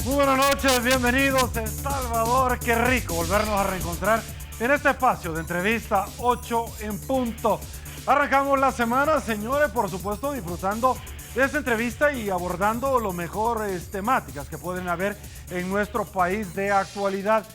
Muy buenas noches, bienvenidos a El Salvador. Qué rico volvernos a reencontrar en este espacio de entrevista 8 en punto. Arrancamos la semana, señores, por supuesto, disfrutando de esta entrevista y abordando las mejores temáticas que pueden haber en nuestro país de actualidad.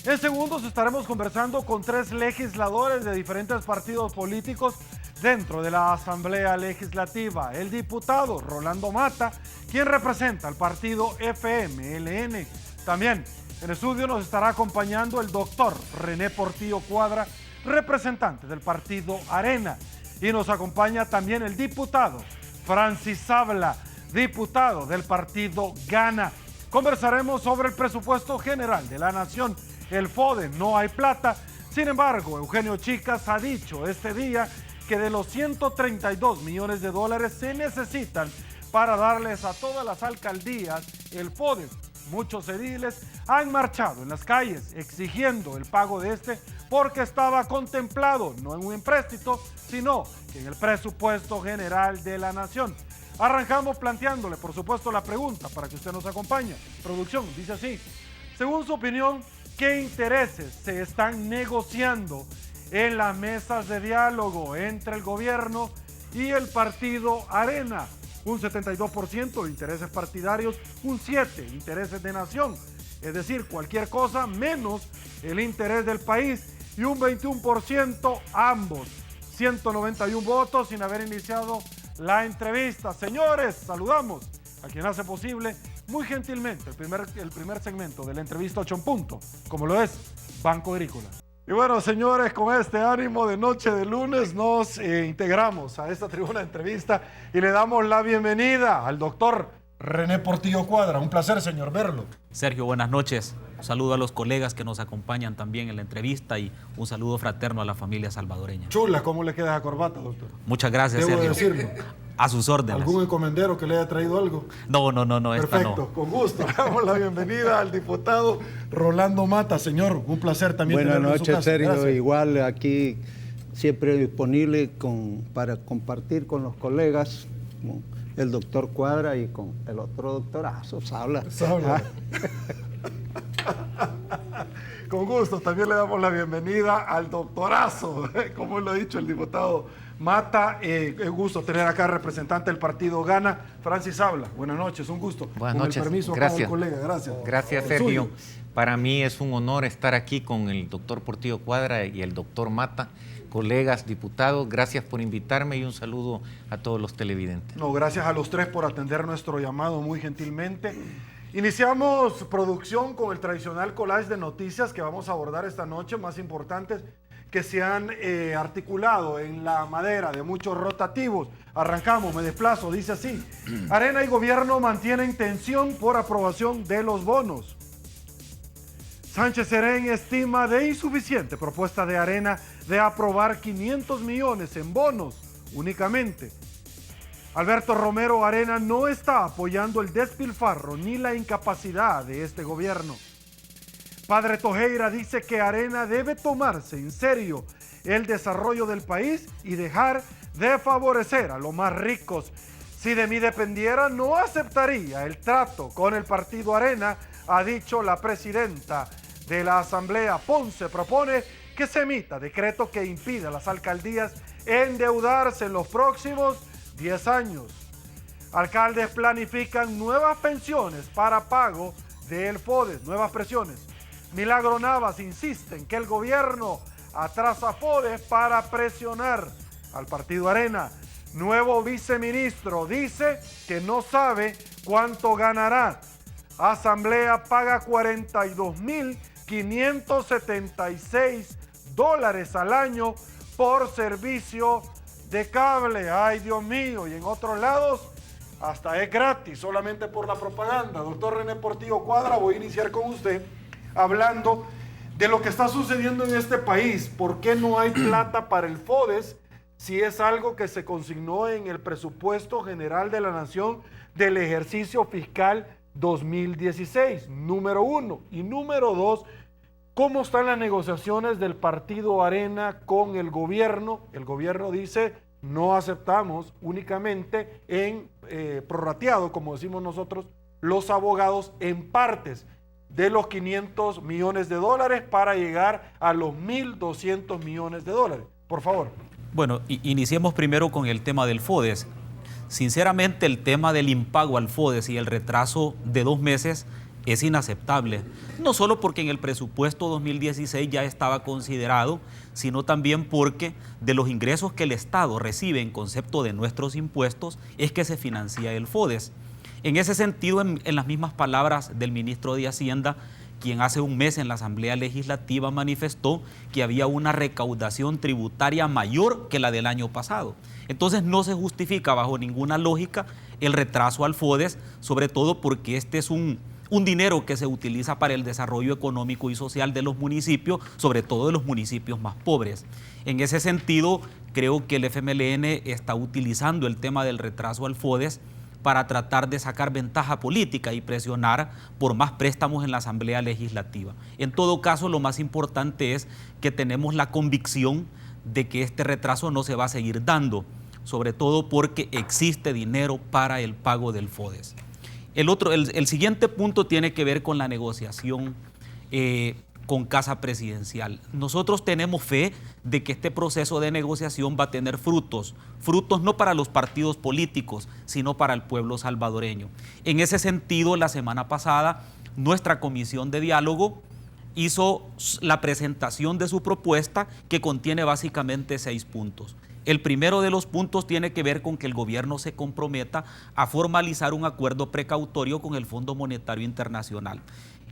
En segundos estaremos conversando con 3 legisladores de diferentes partidos políticos dentro de la Asamblea Legislativa. El diputado Rolando Mata, quien representa al partido FMLN. También en estudio nos estará acompañando el doctor René Portillo Cuadra, representante del partido Arena. Y nos acompaña también el diputado Francis Sabla, diputado del partido Gana. Conversaremos sobre el presupuesto general de la nación, el FODE. No hay plata. Sin embargo, Eugenio Chicas ha dicho este día que de los 132 millones de dólares se necesitan para darles a todas las alcaldías el FODE. Muchos ediles han marchado en las calles exigiendo el pago de este porque estaba contemplado no en un empréstito, sino en el presupuesto general de la nación. Arrancamos planteándole, por supuesto, la pregunta para que usted nos acompañe. Producción, dice así: según su opinión, ¿qué intereses se están negociando en las mesas de diálogo entre el gobierno y el partido Arena? Un 72% de intereses partidarios, un 7% intereses de nación, es decir, cualquier cosa menos el interés del país, y un 21% ambos. 191 votos sin haber iniciado la entrevista. Señores, saludamos a quien hace posible muy gentilmente el primer segmento de la entrevista 8 en punto, como lo es Banco Agrícola. Y bueno, señores, con este ánimo de noche de lunes nos integramos a esta tribuna de entrevista y le damos la bienvenida al doctor René Portillo Cuadra. Un placer, señor, verlo. Sergio, buenas noches. Un saludo a los colegas que nos acompañan también en la entrevista y un saludo fraterno a la familia salvadoreña. Chula, ¿cómo le queda esa corbata, doctor? Muchas gracias, Debo Sergio. decirlo. A sus órdenes. ¿Algún encomendero que le haya traído algo? No, Perfecto, esta no. Con gusto. Damos la bienvenida al diputado Rolando Mata. Señor, un placer también tenerlo en su noches, casa. Sergio. Gracias. Igual aquí siempre disponible para compartir con los colegas, con el doctor Cuadra y con el otro doctorazo, Sabla. Con gusto, también le damos la bienvenida al doctorazo, como lo ha dicho el diputado Mata. Es gusto tener acá representante del partido Gana, Francis Sabla. Buenas noches, un gusto. Buenas con noches. El permiso Gracias. Acá del colega. Gracias. Gracias, El Sergio. suyo. Para mí es un honor estar aquí con el doctor Portillo Cuadra y el doctor Mata, colegas diputados. Gracias por invitarme y un saludo a todos los televidentes. No, gracias a los 3 por atender nuestro llamado muy gentilmente. Iniciamos producción con el tradicional collage de noticias que vamos a abordar esta noche, más importantes que se han articulado en la madera de muchos rotativos. Arrancamos, me desplazo, dice así: Arena y gobierno mantienen tensión por aprobación de los bonos. Sánchez Serén estima de insuficiente propuesta de Arena de aprobar 500 millones en bonos únicamente. Alberto Romero: Arena no está apoyando el despilfarro ni la incapacidad de este gobierno. Padre Tojeira dice que Arena debe tomarse en serio el desarrollo del país y dejar de favorecer a los más ricos. Si de mí dependiera, no aceptaría el trato con el partido Arena, ha dicho la presidenta de la Asamblea. Ponce propone que se emita decreto que impida a las alcaldías endeudarse en los próximos 10 años. Alcaldes planifican nuevas pensiones para pago del FODES, nuevas presiones. Milagro Navas insiste en que el gobierno atrasa FODES para presionar al partido Arena. Nuevo viceministro dice que no sabe cuánto ganará. Asamblea paga $42.576 al año por servicio de cable. Ay, Dios mío. Y en otros lados hasta es gratis, solamente por la propaganda. Doctor René Portillo Cuadra, voy a iniciar con usted hablando de lo que está sucediendo en este país. ¿Por qué no hay plata para el FODES si es algo que se consignó en el presupuesto general de la nación del ejercicio fiscal 2016? Número 1. Y número 2, ¿cómo están las negociaciones del partido Arena con el gobierno? El gobierno dice: no aceptamos únicamente en prorrateado, como decimos nosotros, los abogados en partes de los 500 millones de dólares para llegar a los 1.200 millones de dólares. Por favor. Bueno, iniciemos primero con el tema del FODES. Sinceramente, el tema del impago al FODES y el retraso de 2 meses es inaceptable. No solo porque en el presupuesto 2016 ya estaba considerado, sino también porque de los ingresos que el Estado recibe en concepto de nuestros impuestos es que se financia el FODES. En ese sentido, en las mismas palabras del ministro de Hacienda, quien hace un mes en la Asamblea Legislativa manifestó que había una recaudación tributaria mayor que la del año pasado. Entonces no se justifica bajo ninguna lógica el retraso al FODES, sobre todo porque este es un dinero que se utiliza para el desarrollo económico y social de los municipios, sobre todo de los municipios más pobres. En ese sentido, creo que el FMLN está utilizando el tema del retraso al FODES para tratar de sacar ventaja política y presionar por más préstamos en la Asamblea Legislativa. En todo caso, lo más importante es que tenemos la convicción de que este retraso no se va a seguir dando, sobre todo porque existe dinero para el pago del FODES. El siguiente punto tiene que ver con la negociación con Casa Presidencial. Nosotros tenemos fe de que este proceso de negociación va a tener frutos no para los partidos políticos, sino para el pueblo salvadoreño. En ese sentido, la semana pasada, nuestra comisión de diálogo hizo la presentación de su propuesta, que contiene básicamente 6 puntos. El primero de los puntos tiene que ver con que el gobierno se comprometa a formalizar un acuerdo precautorio con el Fondo Monetario Internacional.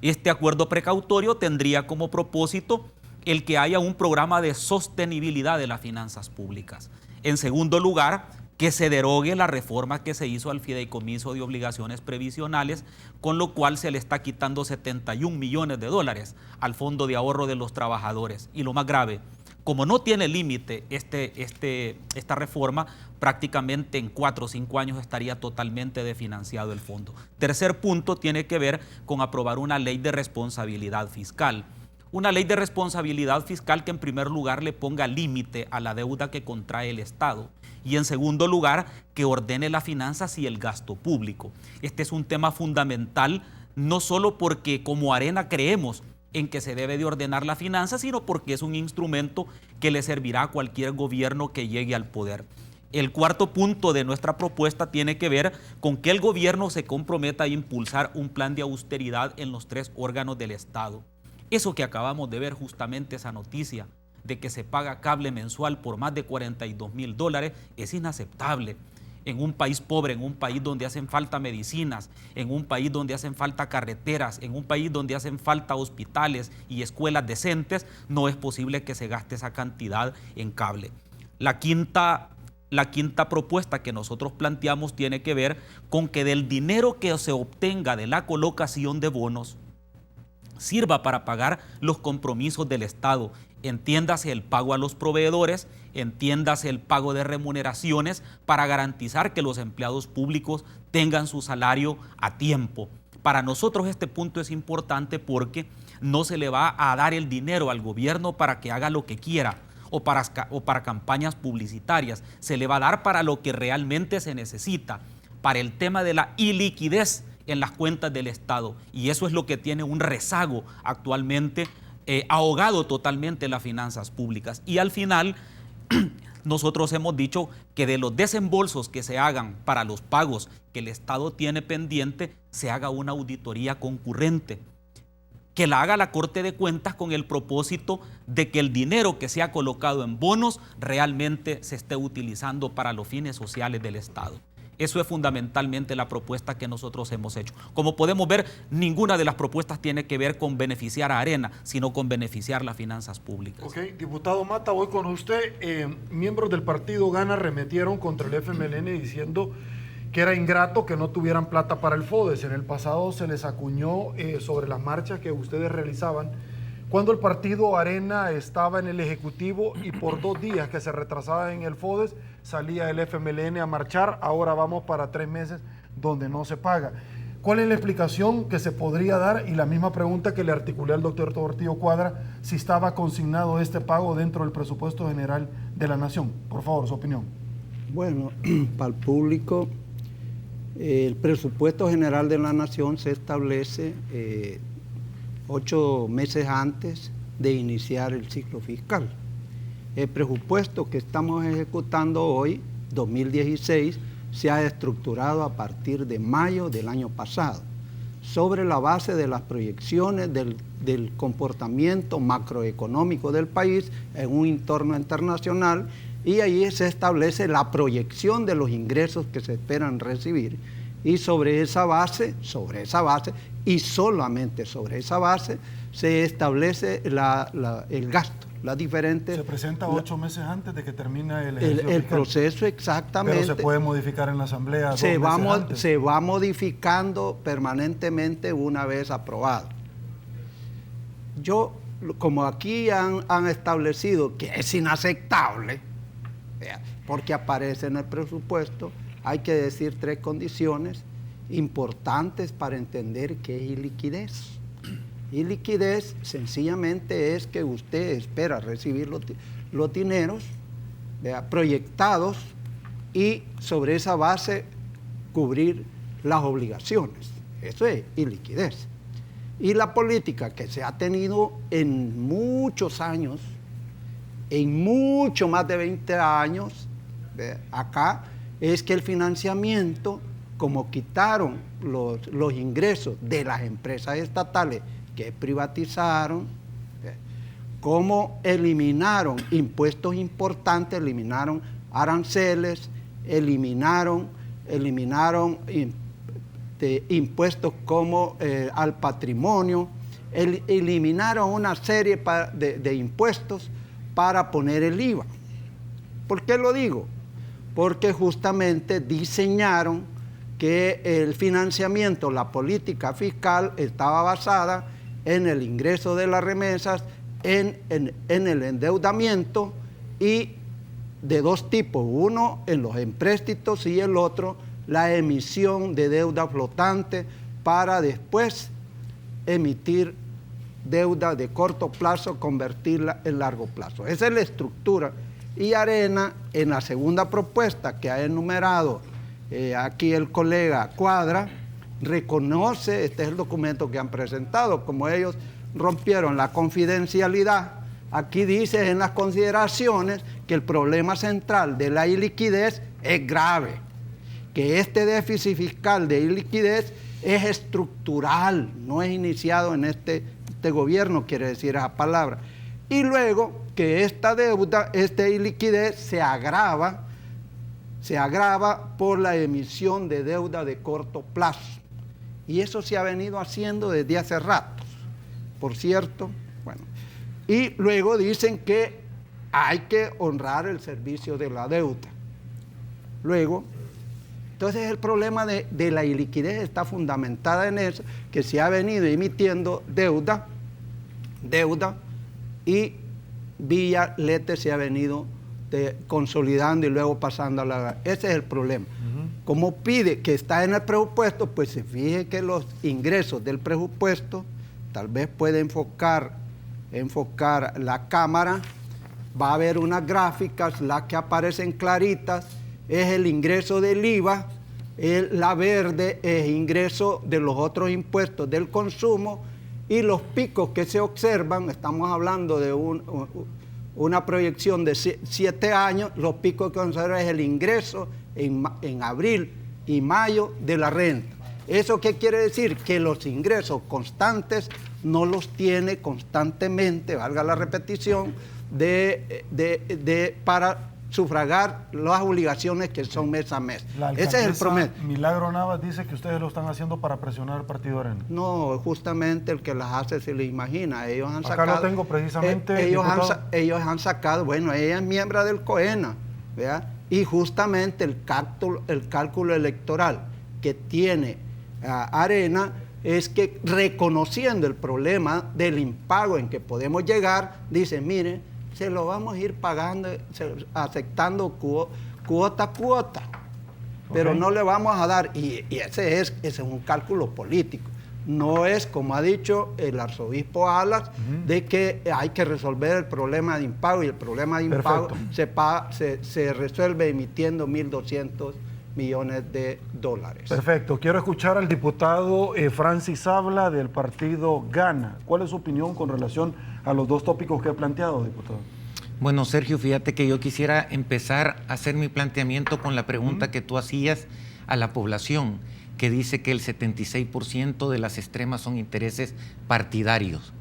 Este acuerdo precautorio tendría como propósito el que haya un programa de sostenibilidad de las finanzas públicas. En segundo lugar, que se derogue la reforma que se hizo al fideicomiso de obligaciones previsionales, con lo cual se le está quitando 71 millones de dólares al Fondo de Ahorro de los Trabajadores. Y lo más grave, como no tiene límite esta reforma, prácticamente en 4 o 5 años estaría totalmente desfinanciado el fondo. Tercer punto tiene que ver con aprobar una ley de responsabilidad fiscal. Una ley de responsabilidad fiscal que en primer lugar le ponga límite a la deuda que contrae el Estado y en segundo lugar que ordene las finanzas y el gasto público. Este es un tema fundamental, no solo porque como Arena creemos en que se debe de ordenar la finanza, sino porque es un instrumento que le servirá a cualquier gobierno que llegue al poder. El cuarto punto de nuestra propuesta tiene que ver con que el gobierno se comprometa a impulsar un plan de austeridad en los 3 órganos del Estado. Eso que acabamos de ver, justamente esa noticia de que se paga cable mensual por más de 42 mil dólares, es inaceptable. En un país pobre, en un país donde hacen falta medicinas, en un país donde hacen falta carreteras, en un país donde hacen falta hospitales y escuelas decentes, no es posible que se gaste esa cantidad en cable. La quinta propuesta que nosotros planteamos tiene que ver con que del dinero que se obtenga de la colocación de bonos sirva para pagar los compromisos del Estado. Entiéndase el pago a los proveedores, entiéndase el pago de remuneraciones para garantizar que los empleados públicos tengan su salario a tiempo. Para nosotros este punto es importante porque no se le va a dar el dinero al gobierno para que haga lo que quiera o para campañas publicitarias. Se le va a dar para lo que realmente se necesita, para el tema de la iliquidez en las cuentas del Estado. Y eso es lo que tiene un rezago actualmente, ahogado totalmente las finanzas públicas. Y al final, nosotros hemos dicho que de los desembolsos que se hagan para los pagos que el Estado tiene pendiente, se haga una auditoría concurrente, que la haga la Corte de Cuentas con el propósito de que el dinero que se ha colocado en bonos realmente se esté utilizando para los fines sociales del Estado. Eso es fundamentalmente la propuesta que nosotros hemos hecho. Como podemos ver, ninguna de las propuestas tiene que ver con beneficiar a Arena, sino con beneficiar las finanzas públicas. Ok, diputado Mata, voy con usted. Miembros del partido Gana arremetieron contra el FMLN diciendo que era ingrato que no tuvieran plata para el FODES. En el pasado se les acuñó sobre las marchas que ustedes realizaban cuando el partido Arena estaba en el Ejecutivo y por 2 días que se retrasaba en el FODES salía el FMLN a marchar. Ahora vamos para 3 meses donde no se paga. ¿Cuál es la explicación que se podría dar? Y la misma pregunta que le articulé al doctor Portillo Cuadra, si estaba consignado este pago dentro del presupuesto general de la Nación. Por favor, su opinión. Bueno, para el público, El presupuesto general de la Nación se establece 8 meses antes de iniciar el ciclo fiscal. El presupuesto que estamos ejecutando hoy, 2016, se ha estructurado a partir de mayo del año pasado, sobre la base de las proyecciones del comportamiento macroeconómico del país en un entorno internacional, y ahí se establece la proyección de los ingresos que se esperan recibir, y sobre esa base y solamente sobre esa base se establece el gasto, las diferentes... Se presenta 8 meses antes de que termine el proceso, exactamente. Pero se puede modificar en la Asamblea 2 meses antes. Se va modificando permanentemente una vez aprobado. Como aquí han establecido que es inaceptable, porque aparece en el presupuesto, hay que decir 3 condiciones importantes para entender qué es iliquidez. Iliquidez sencillamente es que usted espera recibir los dineros proyectados y sobre esa base cubrir las obligaciones. Eso es iliquidez. Y la política que se ha tenido en muchos años, en mucho más de 20 años, acá, es que el financiamiento, como quitaron los ingresos de las empresas estatales que privatizaron, como eliminaron impuestos importantes, eliminaron aranceles, eliminaron impuestos como al patrimonio, eliminaron una serie de impuestos para poner el IVA. ¿Por qué lo digo? Porque justamente diseñaron que el financiamiento, la política fiscal estaba basada en el ingreso de las remesas, en el endeudamiento, y de 2 tipos, uno en los empréstitos y el otro la emisión de deuda flotante para después emitir deuda de corto plazo, convertirla en largo plazo. Esa es la estructura. Y Arena, en la segunda propuesta que ha enumerado aquí el colega Cuadra, reconoce, este es el documento que han presentado, como ellos rompieron la confidencialidad, aquí dice en las consideraciones que el problema central de la iliquidez es grave, que este déficit fiscal de iliquidez es estructural, no es iniciado en este gobierno, quiere decir esa palabra. Y luego que esta deuda, esta iliquidez se agrava por la emisión de deuda de corto plazo. Y eso se ha venido haciendo desde hace rato, por cierto. Bueno, y luego dicen que hay que honrar el servicio de la deuda. Luego, entonces el problema de la iliquidez está fundamentada en eso, que se ha venido emitiendo deuda, y vía lete se ha venido consolidando y luego pasando a la... Ese es el problema. Como pide que está en el presupuesto, pues se fije que los ingresos del presupuesto, tal vez puede enfocar la cámara, va a haber unas gráficas, las que aparecen claritas, es el ingreso del IVA, la verde es ingreso de los otros impuestos del consumo, y los picos que se observan, estamos hablando de una proyección de 7 años, los picos que se observan es el ingreso en abril y mayo de la renta. ¿Eso qué quiere decir? Que los ingresos constantes no los tiene constantemente, valga la repetición, para sufragar las obligaciones que son mes a mes. Ese es el promedio. Milagro Navas dice que ustedes lo están haciendo para presionar al Partido Arena. No, justamente el que las hace se le imagina. Ellos han sacado... Acá lo tengo precisamente. Ellos han sacado, bueno, ella es miembro del COENA, ¿verdad? Y justamente el cálculo electoral que tiene Arena es que, reconociendo el problema del impago en que podemos llegar, dice, mire, se lo vamos a ir pagando, aceptando cuota a cuota, pero no le vamos a dar, y ese es un cálculo político. No es, como ha dicho el arzobispo Alas, de que hay que resolver el problema de impago, y el problema de impago se resuelve emitiendo 1.200 millones de dólares. Perfecto. Quiero escuchar al diputado Francis Habla del partido Gana. ¿Cuál es su opinión con relación a los dos tópicos que he planteado, diputado? Bueno, Sergio, fíjate que yo quisiera empezar a hacer mi planteamiento con la pregunta que tú hacías a la población, que dice que el 76% de las extremas son intereses partidarios.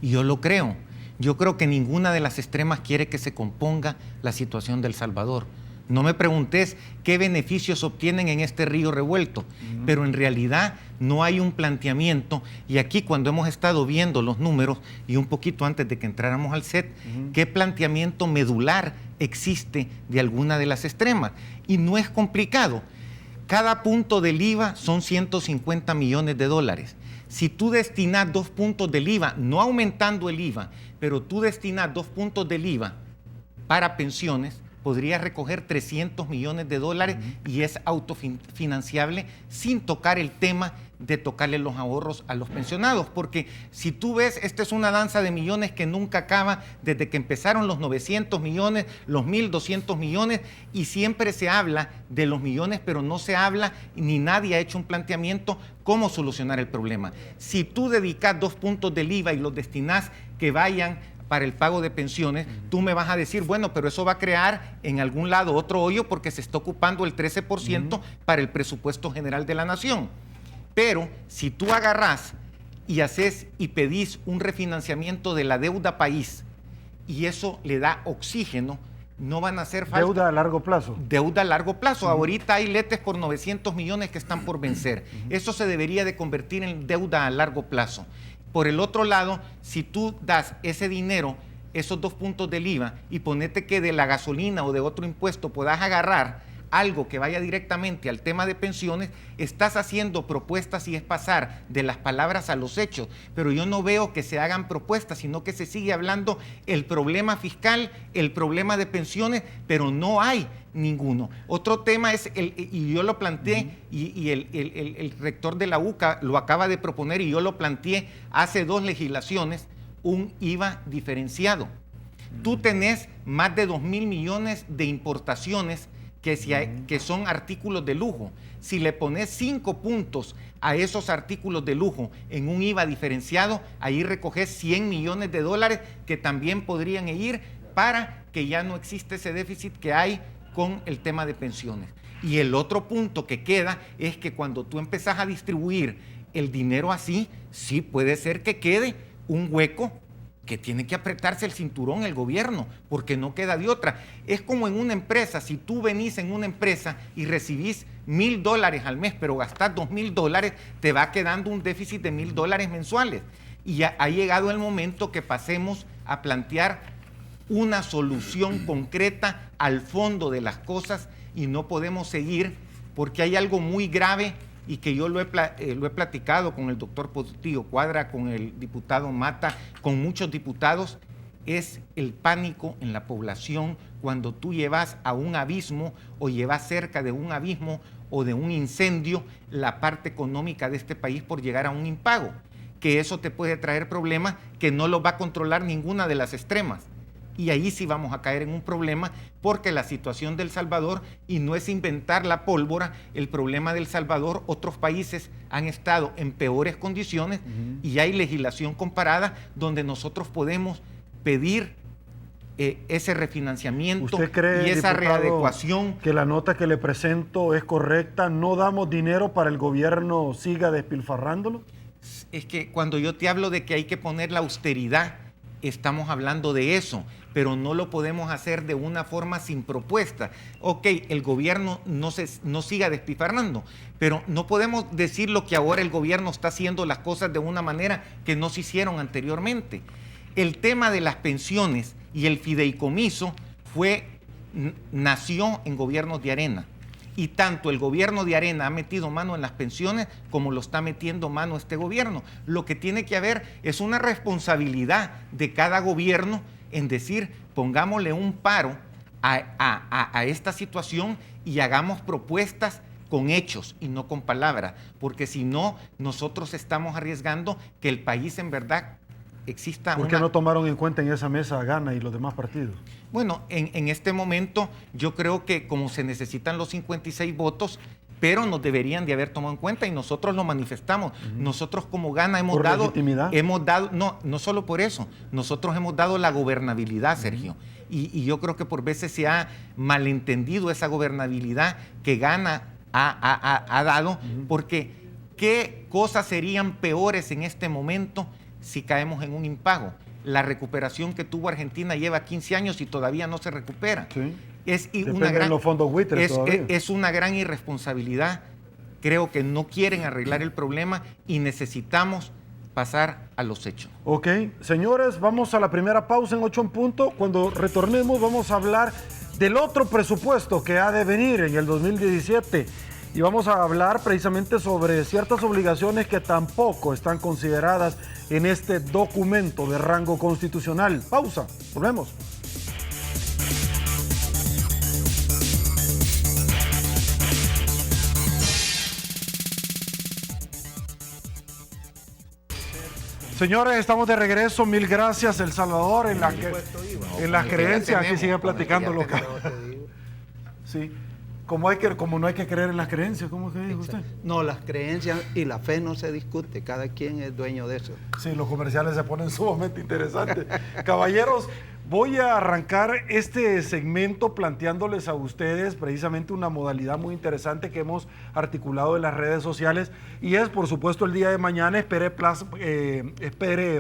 Y yo lo creo. Yo creo que ninguna de las extremas quiere que se componga la situación de El Salvador. No me preguntes qué beneficios obtienen en este río revuelto, pero en realidad no hay un planteamiento. Y aquí cuando hemos estado viendo los números, y un poquito antes de que entráramos al set, qué planteamiento medular existe de alguna de las extremas. Y no es complicado. Cada punto del IVA son 150 millones de dólares. Si tú destinas 2 puntos del IVA, no aumentando el IVA, pero tú destinas 2 puntos del IVA para pensiones, podría recoger 300 millones de dólares y es autofinanciable sin tocar el tema de tocarle los ahorros a los pensionados, porque si tú ves, esta es una danza de millones que nunca acaba desde que empezaron los 900 millones, los 1.200 millones, y siempre se habla de los millones, pero no se habla ni nadie ha hecho un planteamiento cómo solucionar el problema. Si tú dedicas 2 puntos del IVA y los destinás que vayan para el pago de pensiones, tú me vas a decir, bueno, pero eso va a crear en algún lado otro hoyo porque se está ocupando el 13% para el presupuesto general de la nación. Pero si tú agarrás y haces y pedís un refinanciamiento de la deuda país y eso le da oxígeno, no van a hacer falta. Deuda a largo plazo. Deuda a largo plazo. Ahorita hay letes por 900 millones que están por vencer. Eso se debería de convertir en deuda a largo plazo. Por el otro lado, si tú das ese dinero, esos 2 puntos del IVA, y ponete que de la gasolina o de otro impuesto puedas agarrar algo que vaya directamente al tema de pensiones, estás haciendo propuestas y es pasar de las palabras a los hechos. Pero yo no veo que se hagan propuestas, sino que se sigue hablando el problema fiscal, el problema de pensiones, pero no hay ninguno. Otro tema es, y yo lo planteé, y el rector de la UCA lo acaba de proponer, y yo lo planteé hace 2 legislaciones, un IVA diferenciado. Tú tenés más de 2.000 millones de importaciones que son artículos de lujo. Si le pones 5 puntos a esos artículos de lujo en un IVA diferenciado, ahí recoges 100 millones de dólares que también podrían ir para que ya no existe ese déficit que hay con el tema de pensiones. Y el otro punto que queda es que cuando tú empezás a distribuir el dinero así, sí puede ser que quede un hueco que tiene que apretarse el cinturón el gobierno, porque no queda de otra. Es como en una empresa, si tú venís en una empresa y recibís $1,000 al mes, pero gastás $2,000, te va quedando un déficit de $1,000 mensuales. Y ya ha llegado el momento que pasemos a plantear una solución concreta al fondo de las cosas y no podemos seguir, porque hay algo muy grave y que yo lo he platicado con el doctor Portillo Cuadra, con el diputado Mata, con muchos diputados, es el pánico en la población cuando tú llevas a un abismo o llevas cerca de un abismo o de un incendio la parte económica de este país por llegar a un impago, que eso te puede traer problemas que no lo va a controlar ninguna de las extremas. Y ahí sí vamos a caer en un problema, porque la situación de El Salvador, y no es inventar la pólvora, el problema de El Salvador, otros países han estado en peores condiciones y hay legislación comparada donde nosotros podemos pedir ese refinanciamiento. ¿Usted cree, y esa diputado, readecuación? Que la nota que le presento es correcta? ¿No damos dinero para el gobierno siga despilfarrándolo? Es que cuando yo te hablo de que hay que poner la austeridad, estamos hablando de eso, pero no lo podemos hacer de una forma sin propuesta. Ok, el gobierno no siga despilfarrando, pero no podemos decir lo que ahora el gobierno está haciendo las cosas de una manera que no se hicieron anteriormente. El tema de las pensiones y el fideicomiso nació en gobiernos de Arena. Y tanto el gobierno de Arena ha metido mano en las pensiones como lo está metiendo mano este gobierno. Lo que tiene que haber es una responsabilidad de cada gobierno en decir, pongámosle un paro a esta situación y hagamos propuestas con hechos y no con palabras, porque si no, nosotros estamos arriesgando que el país en verdad exista ¿Por qué no tomaron en cuenta en esa mesa a Gana y los demás partidos? Bueno, en este momento yo creo que como se necesitan los 56 votos, pero nos deberían de haber tomado en cuenta y nosotros lo manifestamos. Nosotros como Gana ¿Por legitimidad? no solo por eso, nosotros hemos dado la gobernabilidad, Sergio. Y yo creo que por veces se ha malentendido esa gobernabilidad que Gana ha dado, porque ¿qué cosas serían peores en este momento si caemos en un impago? La recuperación que tuvo Argentina lleva 15 años y todavía no se recupera. Sí. Depende de los fondos buitres todavía. Es una gran irresponsabilidad. Creo que no quieren arreglar el problema y necesitamos pasar a los hechos. Ok, señores, vamos a la primera pausa en 8 en punto. Cuando retornemos vamos a hablar del otro presupuesto que ha de venir en el 2017 y vamos a hablar precisamente sobre ciertas obligaciones que tampoco están consideradas en este documento de rango constitucional. Pausa, volvemos. Señores, estamos de regreso. Mil gracias, El Salvador, en las creencias. Aquí siguen platicando lo que... Sí. Como no hay que creer en las creencias, ¿cómo que dijo usted? No, las creencias y la fe no se discute, cada quien es dueño de eso. Sí, los comerciales se ponen sumamente interesantes. Caballeros, voy a arrancar este segmento planteándoles a ustedes precisamente una modalidad muy interesante que hemos articulado en las redes sociales y es, por supuesto, el día de mañana. Espere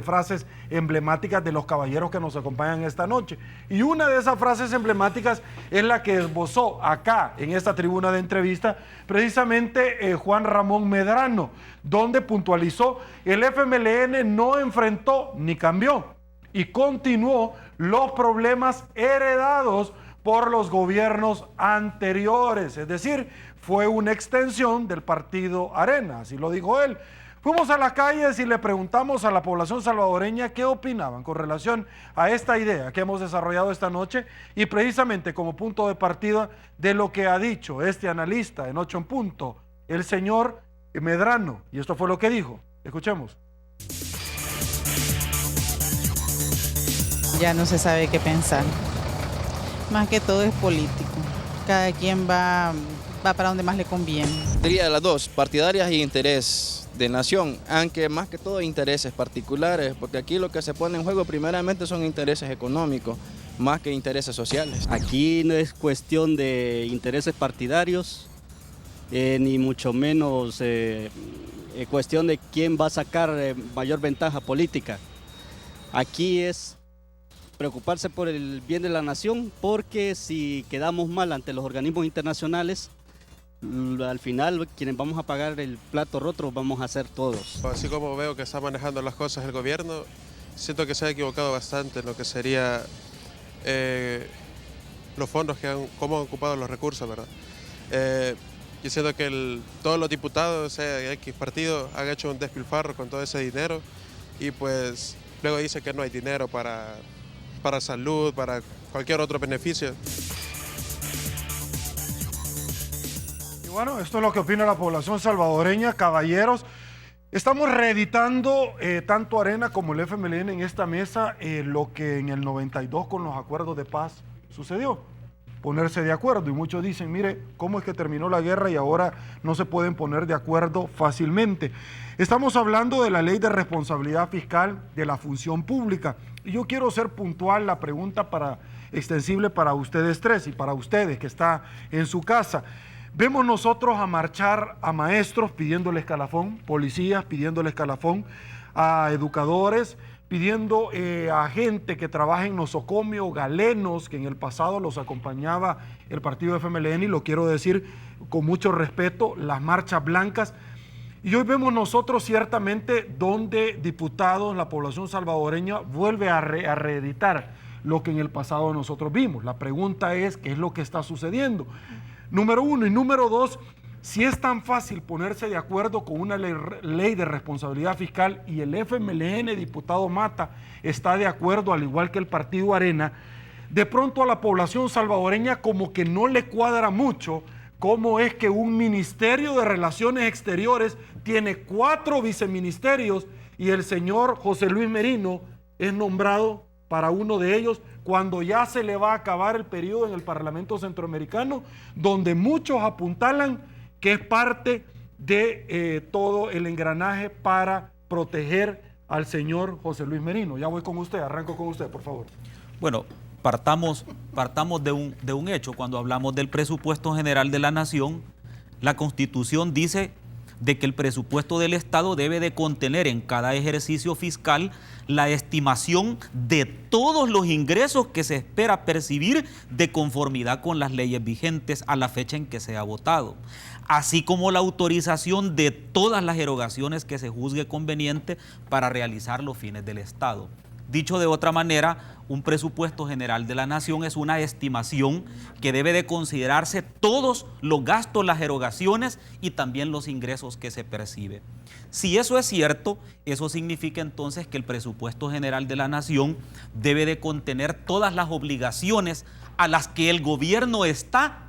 frases emblemáticas de los caballeros que nos acompañan esta noche. Y una de esas frases emblemáticas es la que esbozó acá, en esta tribuna de entrevista, precisamente Juan Ramón Medrano, donde puntualizó: el FMLN no enfrentó ni cambió y continuó los problemas heredados por los gobiernos anteriores, es decir, fue una extensión del partido Arena, así lo dijo él. Fuimos a las calles y le preguntamos a la población salvadoreña qué opinaban con relación a esta idea que hemos desarrollado esta noche y precisamente como punto de partida de lo que ha dicho este analista en 8 en punto, el señor Medrano, y esto fue lo que dijo. Escuchemos. Ya no se sabe qué pensar. Más que todo es político. Cada quien va para donde más le conviene. Diría las dos, partidarias y interés de nación, aunque más que todo intereses particulares, porque aquí lo que se pone en juego primeramente son intereses económicos, más que intereses sociales. Aquí no es cuestión de intereses partidarios, ni mucho menos cuestión de quién va a sacar mayor ventaja política. Aquí es preocuparse por el bien de la nación, porque si quedamos mal ante los organismos internacionales, al final quienes vamos a pagar el plato roto vamos a ser todos. Así como veo que está manejando las cosas el gobierno, siento que se ha equivocado bastante en lo que sería los fondos, cómo han ocupado los recursos, ¿verdad? Yo siento que todos los diputados, sea X partido, han hecho un despilfarro con todo ese dinero y pues luego dice que no hay dinero para salud, para cualquier otro beneficio. Y bueno, esto es lo que opina la población salvadoreña. Caballeros, estamos reeditando tanto Arena como el FMLN en esta mesa lo que en el 92 con los acuerdos de paz sucedió. Ponerse de acuerdo, y muchos dicen, mire, ¿cómo es que terminó la guerra y ahora no se pueden poner de acuerdo fácilmente? Estamos hablando de la ley de responsabilidad fiscal de la función pública, y yo quiero ser puntual, la pregunta extensible para ustedes tres y para ustedes que está en su casa. Vemos nosotros a marchar a maestros pidiendo el escalafón, policías pidiendo el escalafón, a educadores pidiendo a gente que trabaja en nosocomio, galenos, que en el pasado los acompañaba el partido FMLN, y lo quiero decir con mucho respeto, las marchas blancas. Y hoy vemos nosotros ciertamente donde diputados, la población salvadoreña vuelve a reeditar lo que en el pasado nosotros vimos. La pregunta es, ¿qué es lo que está sucediendo? Número uno. Y número dos, si es tan fácil ponerse de acuerdo con una ley de responsabilidad fiscal y el FMLN, diputado Mata, está de acuerdo, al igual que el partido Arena, de pronto a la población salvadoreña como que no le cuadra mucho cómo es que un ministerio de Relaciones Exteriores tiene 4 viceministerios y el señor José Luis Merino es nombrado para uno de ellos cuando ya se le va a acabar el periodo en el Parlamento Centroamericano, donde muchos apuntalan que es parte de todo el engranaje para proteger al señor José Luis Merino. Ya voy con usted, arranco con usted, por favor. Bueno, partamos de un hecho. Cuando hablamos del presupuesto general de la Nación, la Constitución dice de que el presupuesto del Estado debe de contener en cada ejercicio fiscal la estimación de todos los ingresos que se espera percibir de conformidad con las leyes vigentes a la fecha en que sea votado, así como la autorización de todas las erogaciones que se juzgue conveniente para realizar los fines del Estado. Dicho de otra manera, un presupuesto general de la Nación es una estimación que debe de considerarse todos los gastos, las erogaciones y también los ingresos que se percibe. Si eso es cierto, eso significa entonces que el presupuesto general de la Nación debe de contener todas las obligaciones a las que el gobierno está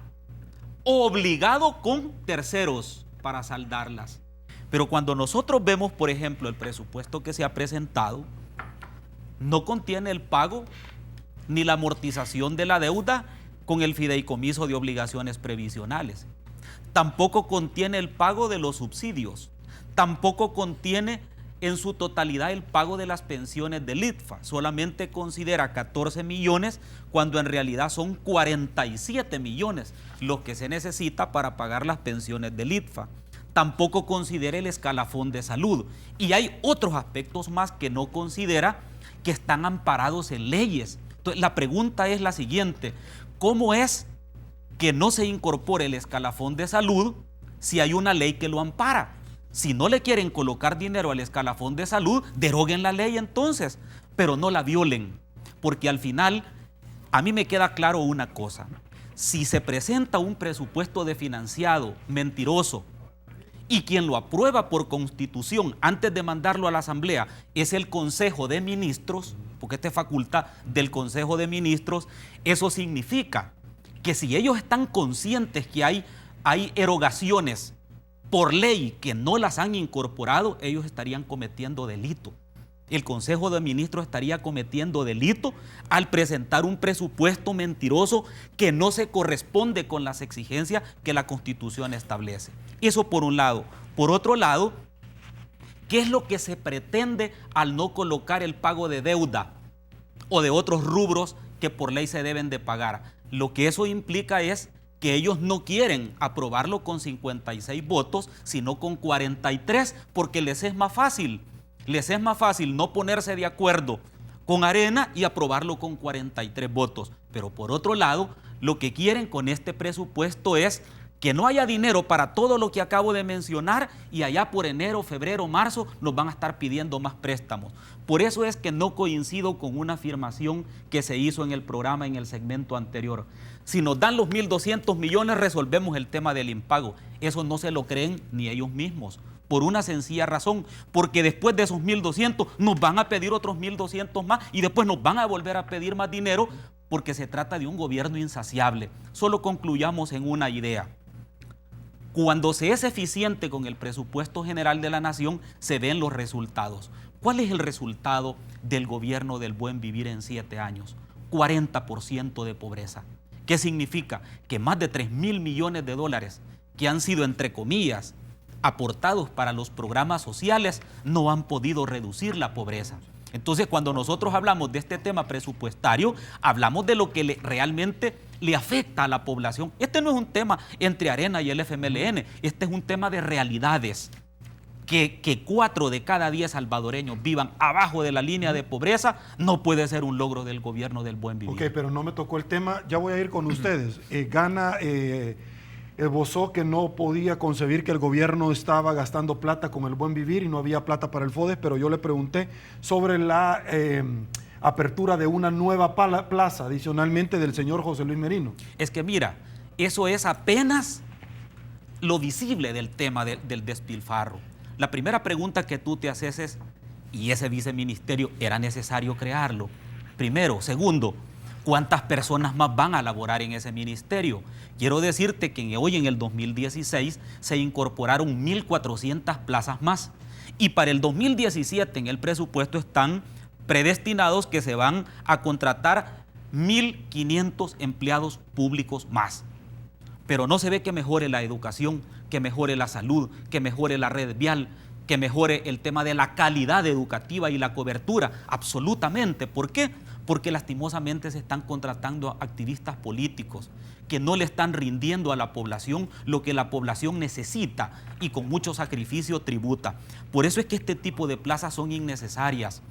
obligado con terceros para saldarlas. Pero cuando nosotros vemos, por ejemplo, el presupuesto que se ha presentado, no contiene el pago ni la amortización de la deuda con el fideicomiso de obligaciones previsionales. Tampoco contiene el pago de los subsidios. Tampoco contiene en su totalidad el pago de las pensiones del ITFA. Solamente considera 14 millones cuando en realidad son 47 millones los que se necesita para pagar las pensiones del ITFA. Tampoco considera el escalafón de salud. Y hay otros aspectos más que no considera, que están amparados en leyes. Entonces, la pregunta es la siguiente: ¿cómo es que no se incorpore el escalafón de salud si hay una ley que lo ampara? Si no le quieren colocar dinero al escalafón de salud, deroguen la ley entonces, pero no la violen, porque al final a mí me queda claro una cosa: si se presenta un presupuesto desfinanciado, mentiroso, y quien lo aprueba por constitución antes de mandarlo a la Asamblea es el Consejo de Ministros, porque esta es facultad del Consejo de Ministros, eso significa que si ellos están conscientes que hay erogaciones por ley que no las han incorporado, ellos estarían cometiendo delito. El Consejo de Ministros estaría cometiendo delito al presentar un presupuesto mentiroso que no se corresponde con las exigencias que la Constitución establece. Eso por un lado. Por otro lado, ¿qué es lo que se pretende al no colocar el pago de deuda o de otros rubros que por ley se deben de pagar? Lo que eso implica es que ellos no quieren aprobarlo con 56 votos, sino con 43, porque les es más fácil. Les es más fácil no ponerse de acuerdo con Arena y aprobarlo con 43 votos. Pero por otro lado, lo que quieren con este presupuesto es que no haya dinero para todo lo que acabo de mencionar y allá por enero, febrero, marzo nos van a estar pidiendo más préstamos. Por eso es que no coincido con una afirmación que se hizo en el programa en el segmento anterior. Si nos dan los 1.200 millones resolvemos el tema del impago. Eso no se lo creen ni ellos mismos. Por una sencilla razón, porque después de esos 1.200 nos van a pedir otros 1.200 más y después nos van a volver a pedir más dinero, porque se trata de un gobierno insaciable. Solo concluyamos en una idea. Cuando se es eficiente con el presupuesto general de la Nación, se ven los resultados. ¿Cuál es el resultado del gobierno del buen vivir en 7 años? 40% de pobreza. ¿Qué significa? Que más de 3.000 millones de dólares que han sido, entre comillas, aportados para los programas sociales, no han podido reducir la pobreza. Entonces, cuando nosotros hablamos de este tema presupuestario, hablamos de lo que realmente le afecta a la población. Este no es un tema entre Arena y el FMLN, este es un tema de realidades. Que 4 de cada 10 salvadoreños vivan abajo de la línea de pobreza no puede ser un logro del gobierno del buen vivir. Ok, pero no me tocó el tema, ya voy a ir con ustedes. Gana esbozó que no podía concebir que el gobierno estaba gastando plata con el buen vivir y no había plata para el FODES, pero yo le pregunté sobre la apertura de una nueva plaza, adicionalmente del señor José Luis Merino. Es que mira, eso es apenas lo visible del tema del despilfarro. La primera pregunta que tú te haces es, ¿y ese viceministerio era necesario crearlo? Primero. Segundo, ¿Cuántas personas más van a laborar en ese ministerio? Quiero decirte que hoy en el 2016 se incorporaron 1.400 plazas más. Y para el 2017 en el presupuesto están predestinados que se van a contratar 1.500 empleados públicos más. Pero no se ve que mejore la educación, que mejore la salud, que mejore la red vial, que mejore el tema de la calidad educativa y la cobertura. Absolutamente. ¿Por qué? Porque lastimosamente se están contratando a activistas políticos que no le están rindiendo a la población lo que la población necesita y con mucho sacrificio tributa. Por eso es que este tipo de plazas son innecesarias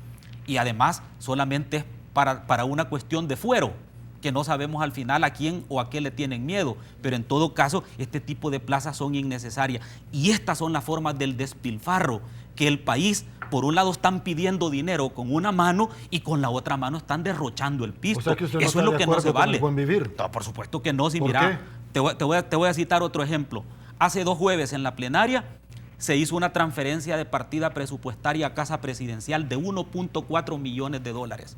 y además solamente es para una cuestión de fuero, que no sabemos al final a quién o a qué le tienen miedo, pero en todo caso este tipo de plazas son innecesarias y estas son las formas del despilfarro, que el país por un lado están pidiendo dinero con una mano y con la otra mano están derrochando el pisto. O sea que usted no eso está es lo de que no acuerdo se con vale. el buen vivir. No, por supuesto que no, si ¿Por mira, qué? te voy a citar otro ejemplo. Hace 2 jueves en la plenaria se hizo una transferencia de partida presupuestaria a Casa Presidencial de 1.4 millones de dólares.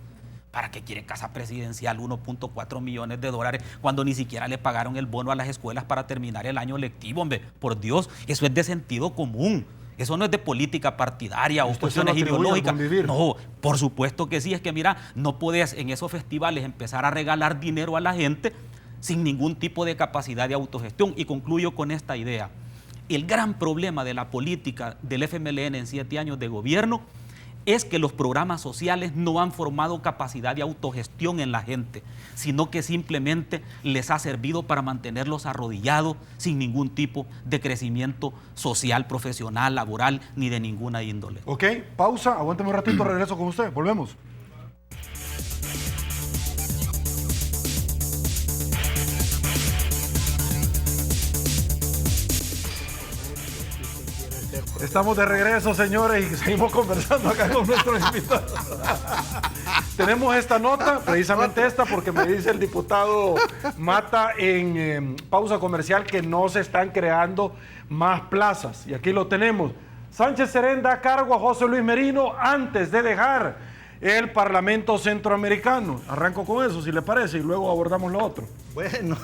¿Para qué quiere Casa Presidencial 1.4 millones de dólares cuando ni siquiera le pagaron el bono a las escuelas para terminar el año lectivo, hombre? Por Dios, eso es de sentido común. Eso no es de política partidaria o cuestiones ideológicas. No, por supuesto que sí. Es que mira, no puedes en esos festivales empezar a regalar dinero a la gente sin ningún tipo de capacidad de autogestión. Y concluyo con esta idea. El gran problema de la política del FMLN en 7 años de gobierno es que los programas sociales no han formado capacidad de autogestión en la gente, sino que simplemente les ha servido para mantenerlos arrodillados sin ningún tipo de crecimiento social, profesional, laboral, ni de ninguna índole. Ok, pausa, aguántame un ratito, regreso con usted, volvemos. Estamos de regreso, señores, y seguimos conversando acá con nuestros invitados. Tenemos esta nota, precisamente esta, porque me dice el diputado Mata en pausa comercial que no se están creando más plazas. Y aquí lo tenemos. Sánchez Serén da cargo a José Luis Merino antes de dejar el Parlamento Centroamericano. Arranco con eso, si le parece, y luego abordamos lo otro. Bueno,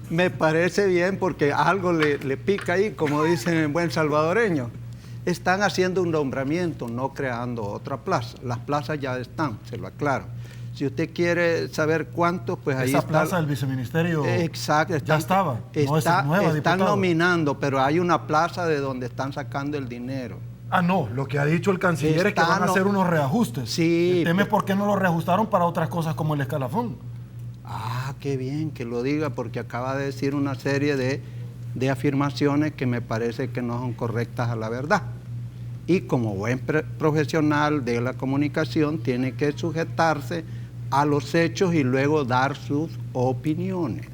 me parece bien porque algo le pica ahí, como dicen en buen salvadoreño. Están haciendo un nombramiento, no creando otra plaza. Las plazas ya están, se lo aclaro. Si usted quiere saber cuántos, pues ahí está. Esa plaza del viceministerio exacto, ya estaba, no es nueva, están diputado. Nominando, pero hay una plaza de donde están sacando el dinero. Ah, no, lo que ha dicho el canciller es que van a hacer unos reajustes. Sí. El tema es por qué no lo reajustaron para otras cosas como el escalafón. Ah, qué bien que lo diga, porque acaba de decir una serie de afirmaciones que me parece que no son correctas a la verdad. Y como buen profesional de la comunicación tiene que sujetarse a los hechos y luego dar sus opiniones.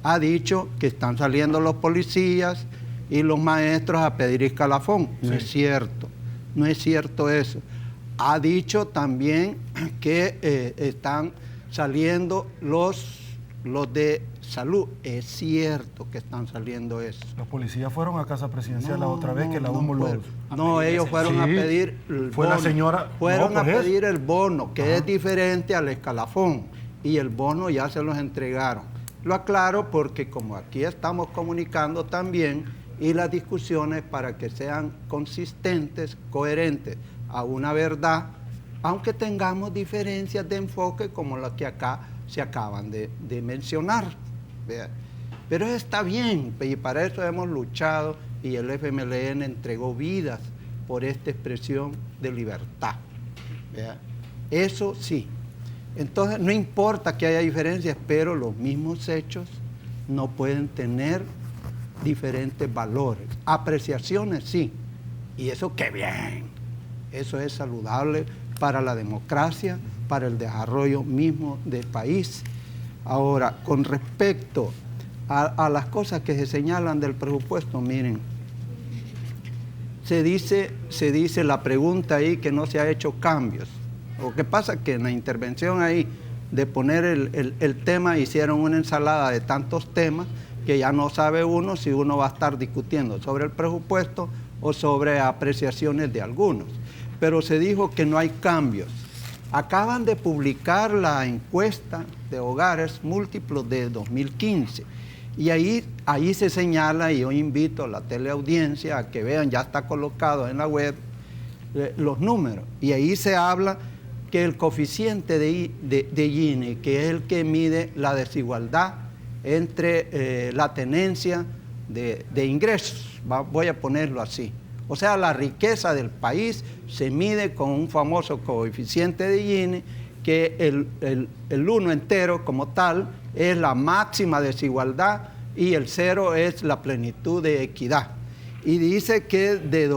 Ha dicho que están saliendo los policías y los maestros a pedir escalafón. No es cierto, no es cierto eso. Ha dicho también que están saliendo los de salud. Es cierto que están saliendo eso. Los policías fueron a Casa Presidencial la otra vez que la humo los... No, ellos fueron a pedir el fue bono. La señora... Fueron no, a pedir el bono, que es diferente al escalafón. Y el bono ya se los entregaron. Lo aclaro porque como aquí estamos comunicando también y las discusiones para que sean consistentes, coherentes a una verdad, aunque tengamos diferencias de enfoque como las que acá se acaban de mencionar. ¿Vea? Pero está bien, y para eso hemos luchado y el FMLN entregó vidas por esta expresión de libertad. ¿Vea? Eso sí. Entonces, no importa que haya diferencias, pero los mismos hechos no pueden tener diferentes valores. Apreciaciones sí, y eso qué bien. Eso es saludable para la democracia, para el desarrollo mismo del país. Ahora, con respecto a las cosas que se señalan del presupuesto, miren, se dice la pregunta ahí que no se ha hecho cambios. Lo que pasa es que en la intervención ahí de poner el tema hicieron una ensalada de tantos temas que ya no sabe uno si uno va a estar discutiendo sobre el presupuesto o sobre apreciaciones de algunos. Pero se dijo que no hay cambios. acaban de publicar la encuesta de hogares múltiplos de 2015. Y ahí se señala, y yo invito a la teleaudiencia a que vean, ya está colocado en la web, los números. Y ahí se habla que el coeficiente de Gini, que es el que mide la desigualdad entre la tenencia de ingresos, voy a ponerlo así. O sea, la riqueza del país se mide con un famoso coeficiente de Gini, que el 1 entero como tal es la máxima desigualdad y el 0 es la plenitud de equidad. Y dice que del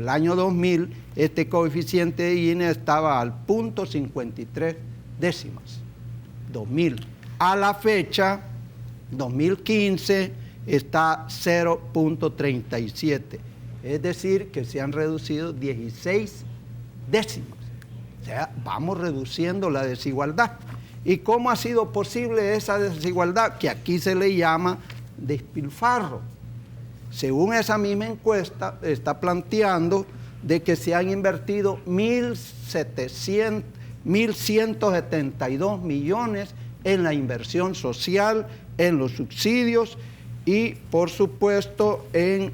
año 2000, este coeficiente de Gini estaba al 0.53 décimas. 2000. A la fecha, 2015, está 0.37. Es decir, que se han reducido 16 décimas. O sea, vamos reduciendo la desigualdad. ¿Y cómo ha sido posible esa desigualdad? Que aquí se le llama despilfarro. Según esa misma encuesta, está planteando de que se han invertido 1.172 millones en la inversión social, en los subsidios y, por supuesto, en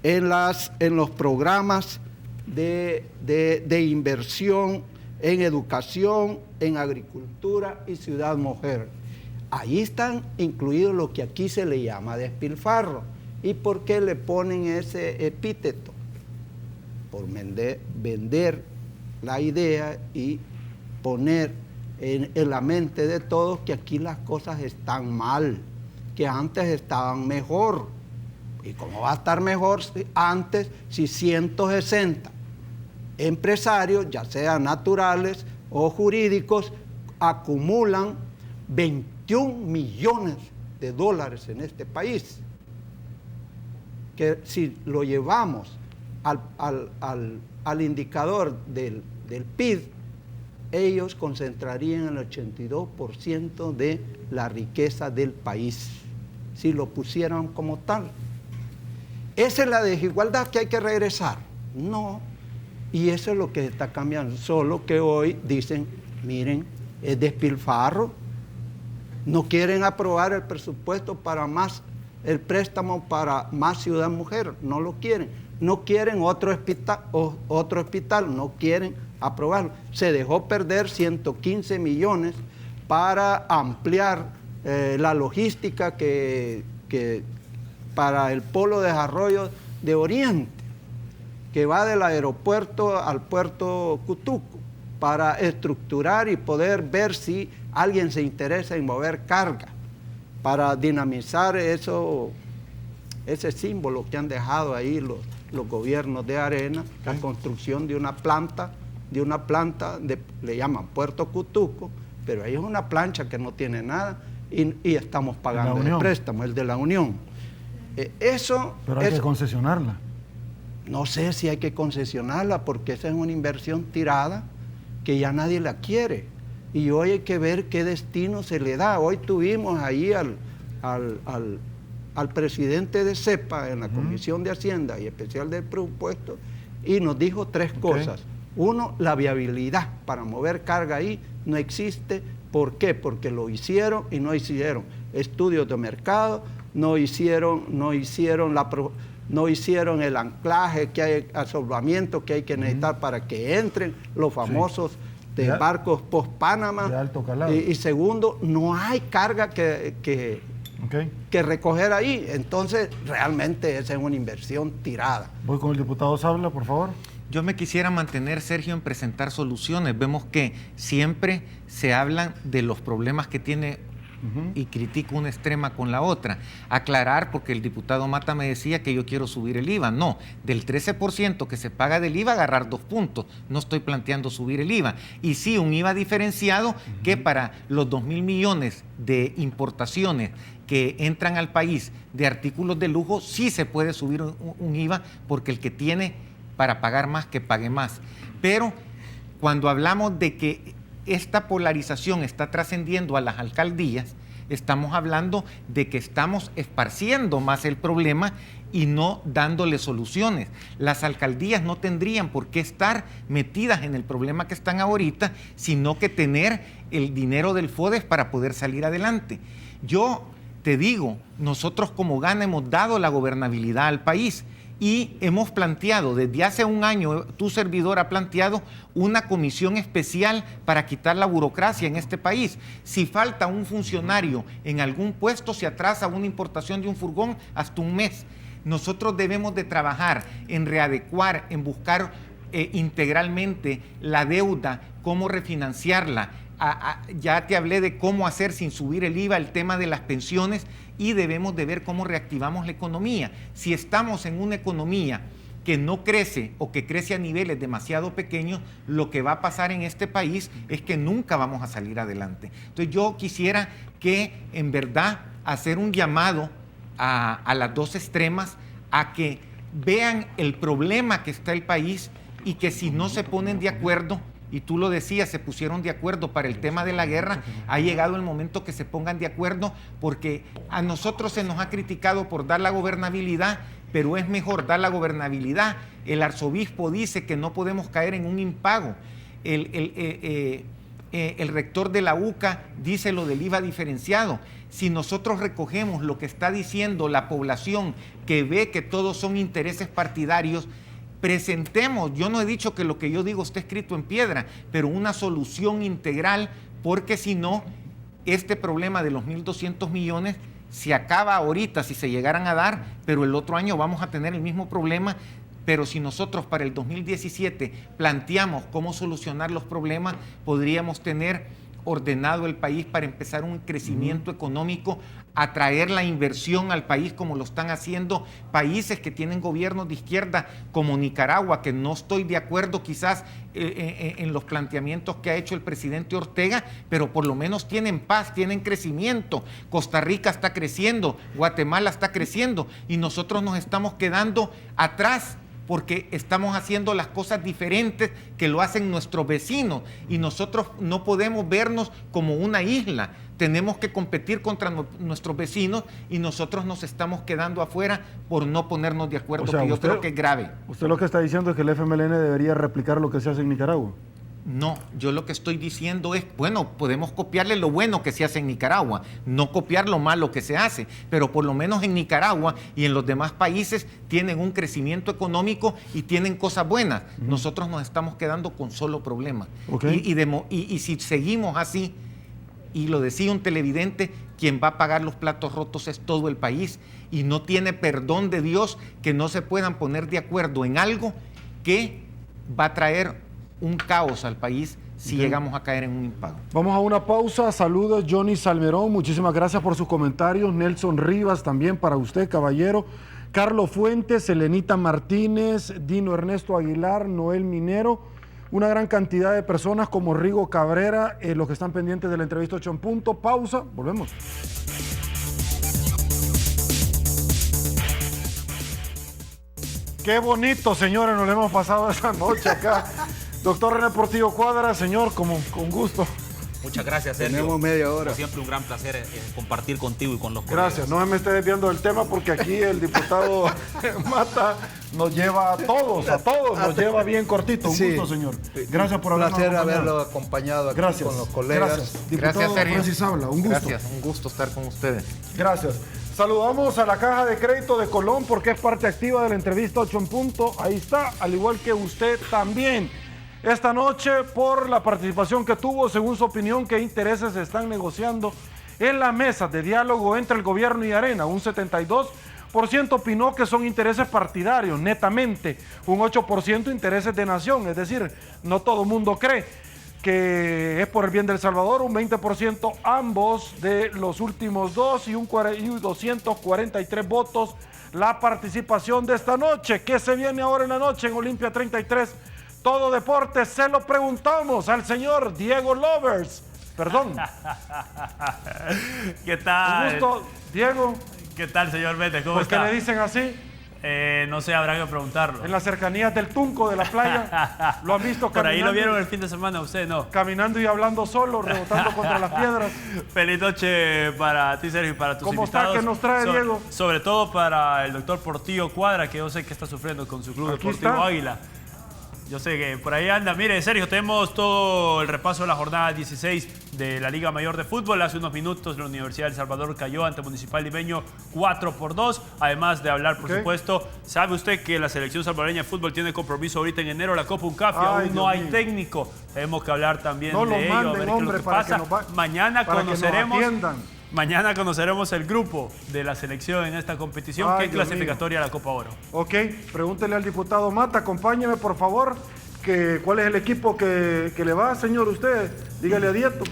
los programas de inversión en educación, en agricultura y ciudad mujer. Ahí están incluidos lo que aquí se le llama despilfarro. ¿Y por qué le ponen ese epíteto? Por vender la idea y poner en la mente de todos que aquí las cosas están mal, que antes estaban mejor. ¿Y cómo va a estar mejor antes si 160 empresarios, ya sean naturales o jurídicos, acumulan 21 millones de dólares en este país? Que si lo llevamos al indicador del PIB, ellos concentrarían el 82% de la riqueza del país, si lo pusieran como tal. ¿Esa es la desigualdad que hay que regresar? No. Y eso es lo que está cambiando. Solo que hoy dicen, miren, es despilfarro. No quieren aprobar el presupuesto para más, el préstamo para más Ciudad Mujer. No lo quieren. No quieren otro hospital, no quieren aprobarlo. Se dejó perder 115 millones para ampliar la logística para el Polo de Desarrollo de Oriente, que va del aeropuerto al puerto Cutuco, para estructurar y poder ver si alguien se interesa en mover carga, para dinamizar ese símbolo que han dejado ahí los gobiernos de Arena, la construcción de una planta, le llaman Puerto Cutuco, pero ahí es una plancha que no tiene nada y estamos pagando el préstamo, el de la Unión. Pero hay que concesionarla. No sé si hay que concesionarla porque esa es una inversión tirada que ya nadie la quiere. Y hoy hay que ver qué destino se le da. Hoy tuvimos ahí al presidente de CEPA en la Comisión de Hacienda y Especial del Presupuesto y nos dijo tres cosas. Uno, la viabilidad para mover carga ahí no existe. ¿Por qué? Porque lo hicieron y no hicieron estudios de mercado, no hicieron el anclaje, que hay asolvamiento que hay que necesitar para que entren los famosos barcos post-Panamá. De alto calado. Y segundo, no hay carga que recoger ahí. Entonces, realmente esa es una inversión tirada. Voy con el diputado Sabla, por favor. Yo me quisiera mantener, Sergio, en presentar soluciones. Vemos que siempre se hablan de los problemas que tiene y critico una extrema con la otra. Aclarar, porque el diputado Mata me decía que yo quiero subir el IVA. No, del 13% que se paga del IVA, agarrar 2 puntos. No estoy planteando subir el IVA. Y sí, un IVA diferenciado que para los 2.000 millones de importaciones que entran al país de artículos de lujo, sí se puede subir un IVA, porque el que tiene para pagar más, que pague más. Pero cuando hablamos de que esta polarización está trascendiendo a las alcaldías, estamos hablando de que estamos esparciendo más el problema y no dándole soluciones. Las alcaldías no tendrían por qué estar metidas en el problema que están ahorita, sino que tener el dinero del FODES para poder salir adelante. Yo te digo, nosotros como Gana hemos dado la gobernabilidad al país y hemos planteado, desde hace un año, tu servidor ha planteado una comisión especial para quitar la burocracia en este país. Si falta un funcionario en algún puesto, se atrasa una importación de un furgón hasta un mes. Nosotros debemos de trabajar en readecuar, en buscar integralmente la deuda, cómo refinanciarla. Ya te hablé de cómo hacer sin subir el IVA el tema de las pensiones y debemos de ver cómo reactivamos la economía. Si estamos en una economía que no crece o que crece a niveles demasiado pequeños, lo que va a pasar en este país es que nunca vamos a salir adelante. Entonces yo quisiera que en verdad hacer un llamado a las dos extremas a que vean el problema que está el país y que si no se ponen de acuerdo, y tú lo decías, se pusieron de acuerdo para el tema de la guerra, ha llegado el momento que se pongan de acuerdo porque a nosotros se nos ha criticado por dar la gobernabilidad, pero es mejor dar la gobernabilidad. El arzobispo dice que no podemos caer en un impago. El rector de la UCA dice lo del IVA diferenciado. Si nosotros recogemos lo que está diciendo la población que ve que todos son intereses partidarios, presentemos, yo no he dicho que lo que yo digo esté escrito en piedra, pero una solución integral, porque si no, este problema de los 1.200 millones se acaba ahorita si se llegaran a dar, pero el otro año vamos a tener el mismo problema. Pero si nosotros para el 2017 planteamos cómo solucionar los problemas, podríamos tener ordenado el país para empezar un crecimiento económico, atraer la inversión al país como lo están haciendo países que tienen gobiernos de izquierda como Nicaragua, que no estoy de acuerdo quizás en los planteamientos que ha hecho el presidente Ortega, pero por lo menos tienen paz, tienen crecimiento. Costa Rica está creciendo, Guatemala está creciendo y nosotros nos estamos quedando atrás porque estamos haciendo las cosas diferentes que lo hacen nuestros vecinos y nosotros no podemos vernos como una isla. Tenemos que competir contra nuestros vecinos y nosotros nos estamos quedando afuera por no ponernos de acuerdo, que yo creo que es grave. Usted lo que está diciendo es que el FMLN debería replicar lo que se hace en Nicaragua. No, yo lo que estoy diciendo es, bueno, podemos copiarle lo bueno que se hace en Nicaragua, no copiar lo malo que se hace, pero por lo menos en Nicaragua y en los demás países tienen un crecimiento económico y tienen cosas buenas. Nosotros nos estamos quedando con solo problemas. Y si seguimos así, y lo decía un televidente, quien va a pagar los platos rotos es todo el país y no tiene perdón de Dios que no se puedan poner de acuerdo en algo que va a traer un caos al país si llegamos a caer en un impago. Vamos a una pausa. Saludos, Johnny Salmerón. Muchísimas gracias por sus comentarios. Nelson Rivas, también para usted, caballero. Carlos Fuentes, Elenita Martínez, Dino Ernesto Aguilar, Noel Minero. Una gran cantidad de personas como Rigo Cabrera, los que están pendientes de la entrevista 8 en punto. Pausa, volvemos. Qué bonito, señores, nos lo hemos pasado esta noche acá. Doctor René Portillo Cuadra, señor, con gusto. Muchas gracias, Sergio. Tenemos media hora. Como siempre, un gran placer compartir contigo y con los colegas. Gracias, no se me esté desviando del tema porque aquí el diputado Mata nos lleva a todos nos lleva bien cortito. Un gusto, señor. Gracias por habernos acompañado. Haberlo acompañado aquí con los colegas. Gracias, diputado Gracias, Sergio. Francis Habla, un gusto. Gracias, un gusto estar con ustedes. Gracias. Saludamos a la Caja de Crédito de Colón porque es parte activa de la entrevista 8 en punto. Ahí está, al igual que usted también. Esta noche, por la participación que tuvo, según su opinión, qué intereses se están negociando en la mesa de diálogo entre el gobierno y Arena. Un 72% opinó que son intereses partidarios, netamente. Un 8% intereses de nación, es decir, no todo el mundo cree que es por el bien del Salvador. Un 20% ambos de los últimos dos y 243 votos la participación de esta noche. ¿Qué se viene ahora en la noche en Olimpia 33? Todo deporte, se lo preguntamos al señor Diego Lovers. Perdón. ¿Qué tal? Un gusto, Diego. ¿Qué tal, señor Méndez? ¿Cómo ¿Por está? qué le dicen así? No sé, habrá que preguntarlo. En las cercanías del Tunco de la playa. Lo han visto Por caminando. ahí lo vieron el fin de semana, usted no. Caminando y hablando solo, rebotando contra las piedras. Feliz noche para ti, Sergio, y para tus ¿Cómo invitados. está? ¿Qué nos trae, Diego? Sobre todo para el doctor Portillo Cuadra, que yo sé que está sufriendo con su club Aquí Deportivo está. Águila. Yo sé que por ahí anda. Mire, Sergio, tenemos todo el repaso de la jornada 16 de la Liga Mayor de Fútbol. Hace unos minutos la Universidad de El Salvador cayó ante Municipal Limeño 4-2. Además de hablar, por supuesto, sabe usted que la selección salvadoreña de fútbol tiene compromiso ahorita en enero, la Copa UNCAF, y aún no hay técnico. Tenemos que hablar también de ello, a ver qué es lo que pasa. Mañana conoceremos el grupo de la selección en esta competición, que es clasificatoria a la Copa Oro. Ok, pregúntele al diputado Mata, acompáñeme por favor, cuál es el equipo que le va, señor, usted. Dígale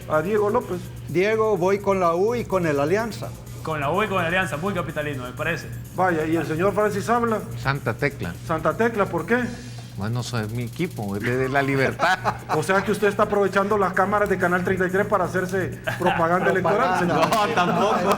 a Diego López. Diego, voy con la U y con el Alianza. Con la U y con la Alianza, muy capitalino, me parece. Vaya, ¿y el señor Francis habla? Santa Tecla. Santa Tecla, ¿por qué? Bueno, eso es mi equipo, es de la Libertad. O sea que usted está aprovechando las cámaras de Canal 33 para hacerse propaganda electoral, señor. No, tampoco.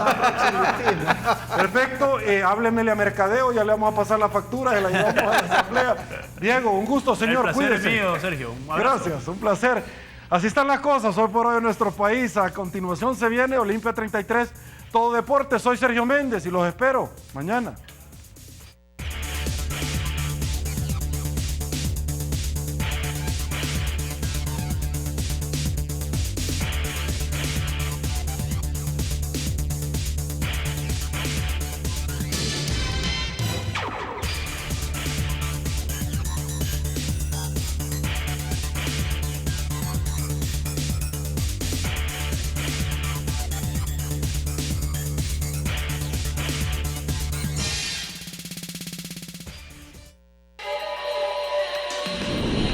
Perfecto, háblemele a Mercadeo, ya le vamos a pasar la factura, se la llevamos a la asamblea. Diego, un gusto, señor, el placer cuídese. es mío, Sergio. Un abrazo. Gracias, un placer. Así están las cosas hoy por hoy en nuestro país. A continuación se viene Olimpia 33, todo deporte. Soy Sergio Méndez y los espero mañana.